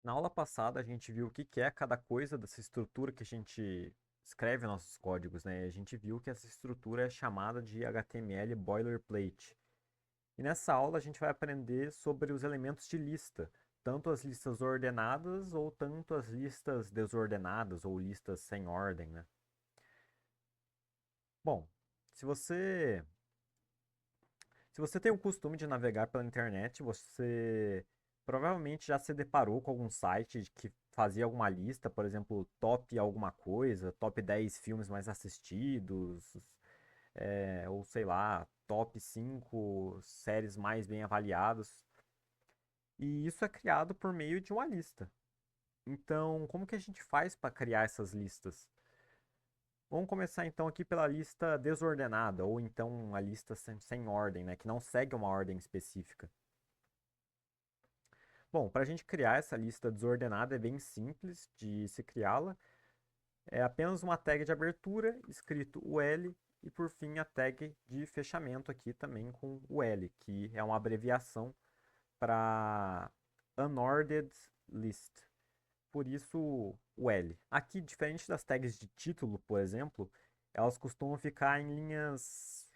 Na aula passada a gente viu o que é cada coisa dessa estrutura que a gente escreve nossos códigos, né? A gente viu que essa estrutura é chamada de HTML Boilerplate. E nessa aula a gente vai aprender sobre os elementos de lista, tanto as listas ordenadas ou tanto as listas desordenadas ou listas sem ordem, né? Bom, se você se você tem o costume de navegar pela internet, você provavelmente já se deparou com algum site que fazia alguma lista, por exemplo, top alguma coisa, top 10 filmes mais assistidos, ou sei lá, top 5 séries mais bem avaliadas. E isso é criado por meio de uma lista. Então, como que a gente faz para criar essas listas? Vamos começar então aqui pela lista desordenada, ou então a lista sem ordem, né, que não segue uma ordem específica. Bom, para a gente criar essa lista desordenada é bem simples de se criá-la. É apenas uma tag de abertura, escrito UL, e por fim a tag de fechamento aqui também com UL, que é uma abreviação para Unordered List. Por isso, UL. Aqui, diferente das tags de título, por exemplo, elas costumam ficar em linhas.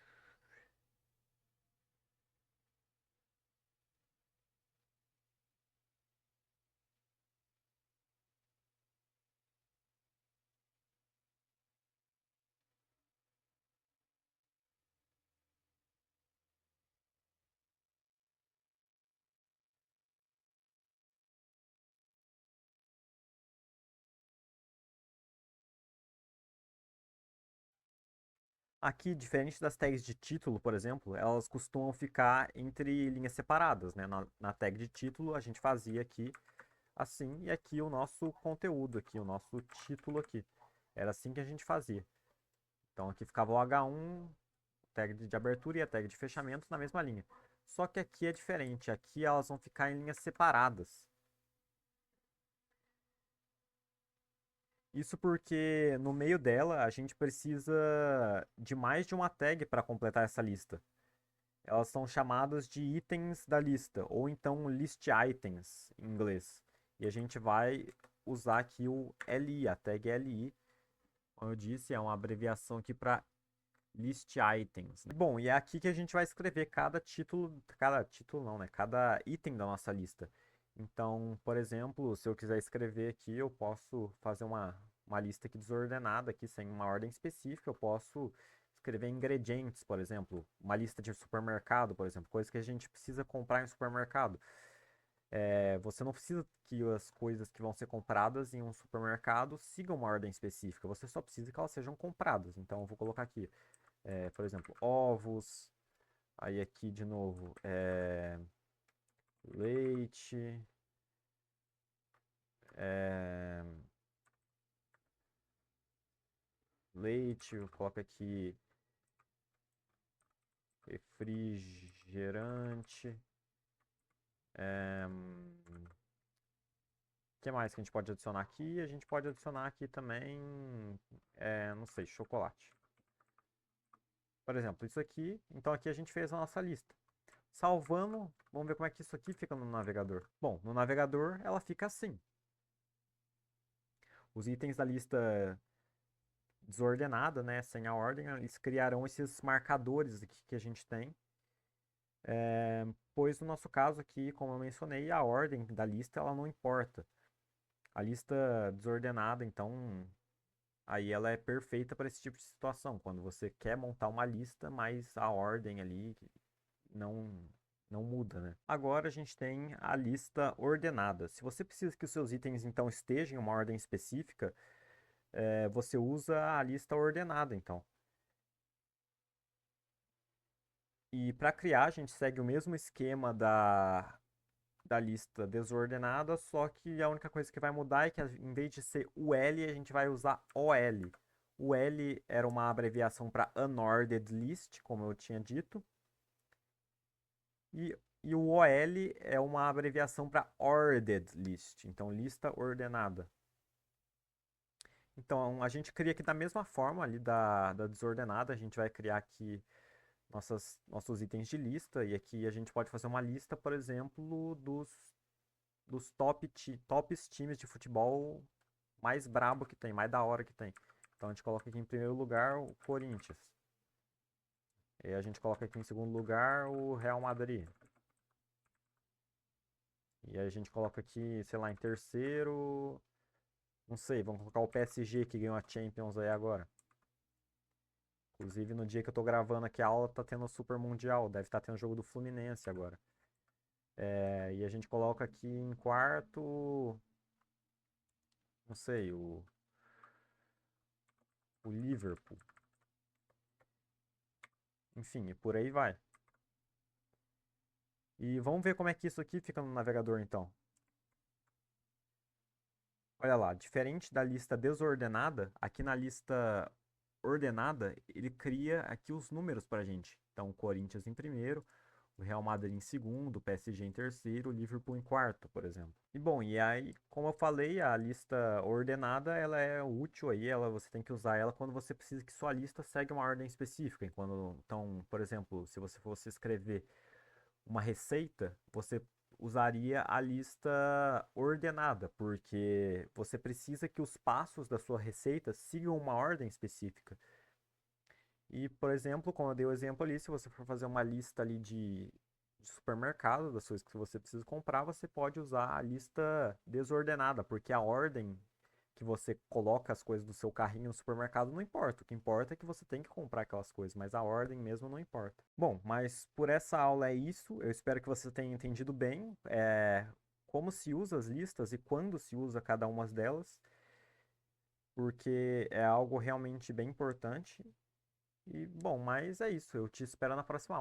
Aqui, diferente das tags de título, por exemplo, elas costumam ficar entre linhas separadas, né? Na tag de título, a gente fazia aqui assim, e aqui o nosso conteúdo, aqui o nosso título aqui. Era assim que a gente fazia. Então aqui ficava o H1, tag de abertura e a tag de fechamento na mesma linha. Só que aqui é diferente, aqui elas vão ficar em linhas separadas. Isso porque no meio dela a gente precisa de mais de uma tag para completar essa lista. Elas são chamadas de itens da lista, ou então list items em inglês. E a gente vai usar aqui o LI, a tag LI. Como eu disse, é uma abreviação aqui para list items. Bom, e é aqui que a gente vai escrever cada título não, né? Cada item da nossa lista. Então, por exemplo, se eu quiser escrever aqui, eu posso fazer uma lista aqui desordenada, aqui sem uma ordem específica. Eu posso escrever ingredientes, por exemplo, uma lista de supermercado, por exemplo, coisas que a gente precisa comprar em supermercado. Você não precisa que as coisas que vão ser compradas em um supermercado sigam uma ordem específica. Você só precisa que elas sejam compradas. Então, eu vou colocar aqui por exemplo, ovos. Aí aqui de novo, leite. é, leite, eu coloco aqui refrigerante. O que mais que a gente pode adicionar aqui? A gente pode adicionar aqui também, não sei, chocolate. Por exemplo, isso aqui. Então aqui a gente fez a nossa lista. Salvando, vamos ver como é que isso aqui fica no navegador. Bom, no navegador ela fica assim. Os itens da lista desordenada, né, sem a ordem, eles criarão esses marcadores aqui que a gente tem, pois no nosso caso aqui, como eu mencionei, a ordem da lista ela não importa. A lista desordenada, então, aí ela é perfeita para esse tipo de situação, quando você quer montar uma lista, mas a ordem ali não não muda, né? Agora a gente tem a lista ordenada. Se você precisa que os seus itens então estejam em uma ordem específica, você usa a lista ordenada, então. E para criar, a gente segue o mesmo esquema da lista desordenada, só que a única coisa que vai mudar é que em vez de ser UL, a gente vai usar OL. O L era uma abreviação para Unordered List, como eu tinha dito, e o OL é uma abreviação para Ordered List, então lista ordenada. Então a gente cria aqui da mesma forma ali da desordenada, a gente vai criar aqui nossos itens de lista, e aqui a gente pode fazer uma lista, por exemplo, dos tops times de futebol mais brabo que tem, mais da hora que tem. Então a gente coloca aqui em primeiro lugar o Corinthians. E a gente coloca aqui em segundo lugar o Real Madrid. E a gente coloca aqui, sei lá, em terceiro. Não sei, vamos colocar o PSG que ganhou a Champions aí agora. Inclusive no dia que eu tô gravando aqui a aula tá tendo o Super Mundial. Deve estar tendo o jogo do Fluminense agora. E a gente coloca aqui em quarto. Não sei, o Liverpool. Enfim, e por aí vai. E vamos ver como é que isso aqui fica no navegador então. Olha lá, diferente da lista desordenada, aqui na lista ordenada, ele cria aqui os números pra gente. Então, o Corinthians em primeiro, o Real Madrid em segundo, o PSG em terceiro, o Liverpool em quarto, por exemplo. E bom, e aí, como eu falei, a lista ordenada, ela é útil aí, você tem que usar ela quando você precisa que sua lista segue uma ordem específica. Então, por exemplo, se você fosse escrever uma receita, você usaria a lista ordenada, porque você precisa que os passos da sua receita sigam uma ordem específica. E, por exemplo, como eu dei o exemplo ali, se você for fazer uma lista ali de supermercado, das coisas que você precisa comprar, você pode usar a lista desordenada, porque a ordem que você coloca as coisas do seu carrinho no supermercado não importa. O que importa é que você tem que comprar aquelas coisas, mas a ordem mesmo não importa. Bom, mas por essa aula é isso. Eu espero que você tenha entendido bem como se usa as listas e quando se usa cada uma delas, porque é algo realmente bem importante. E bom, mas é isso. Eu te espero na próxima aula.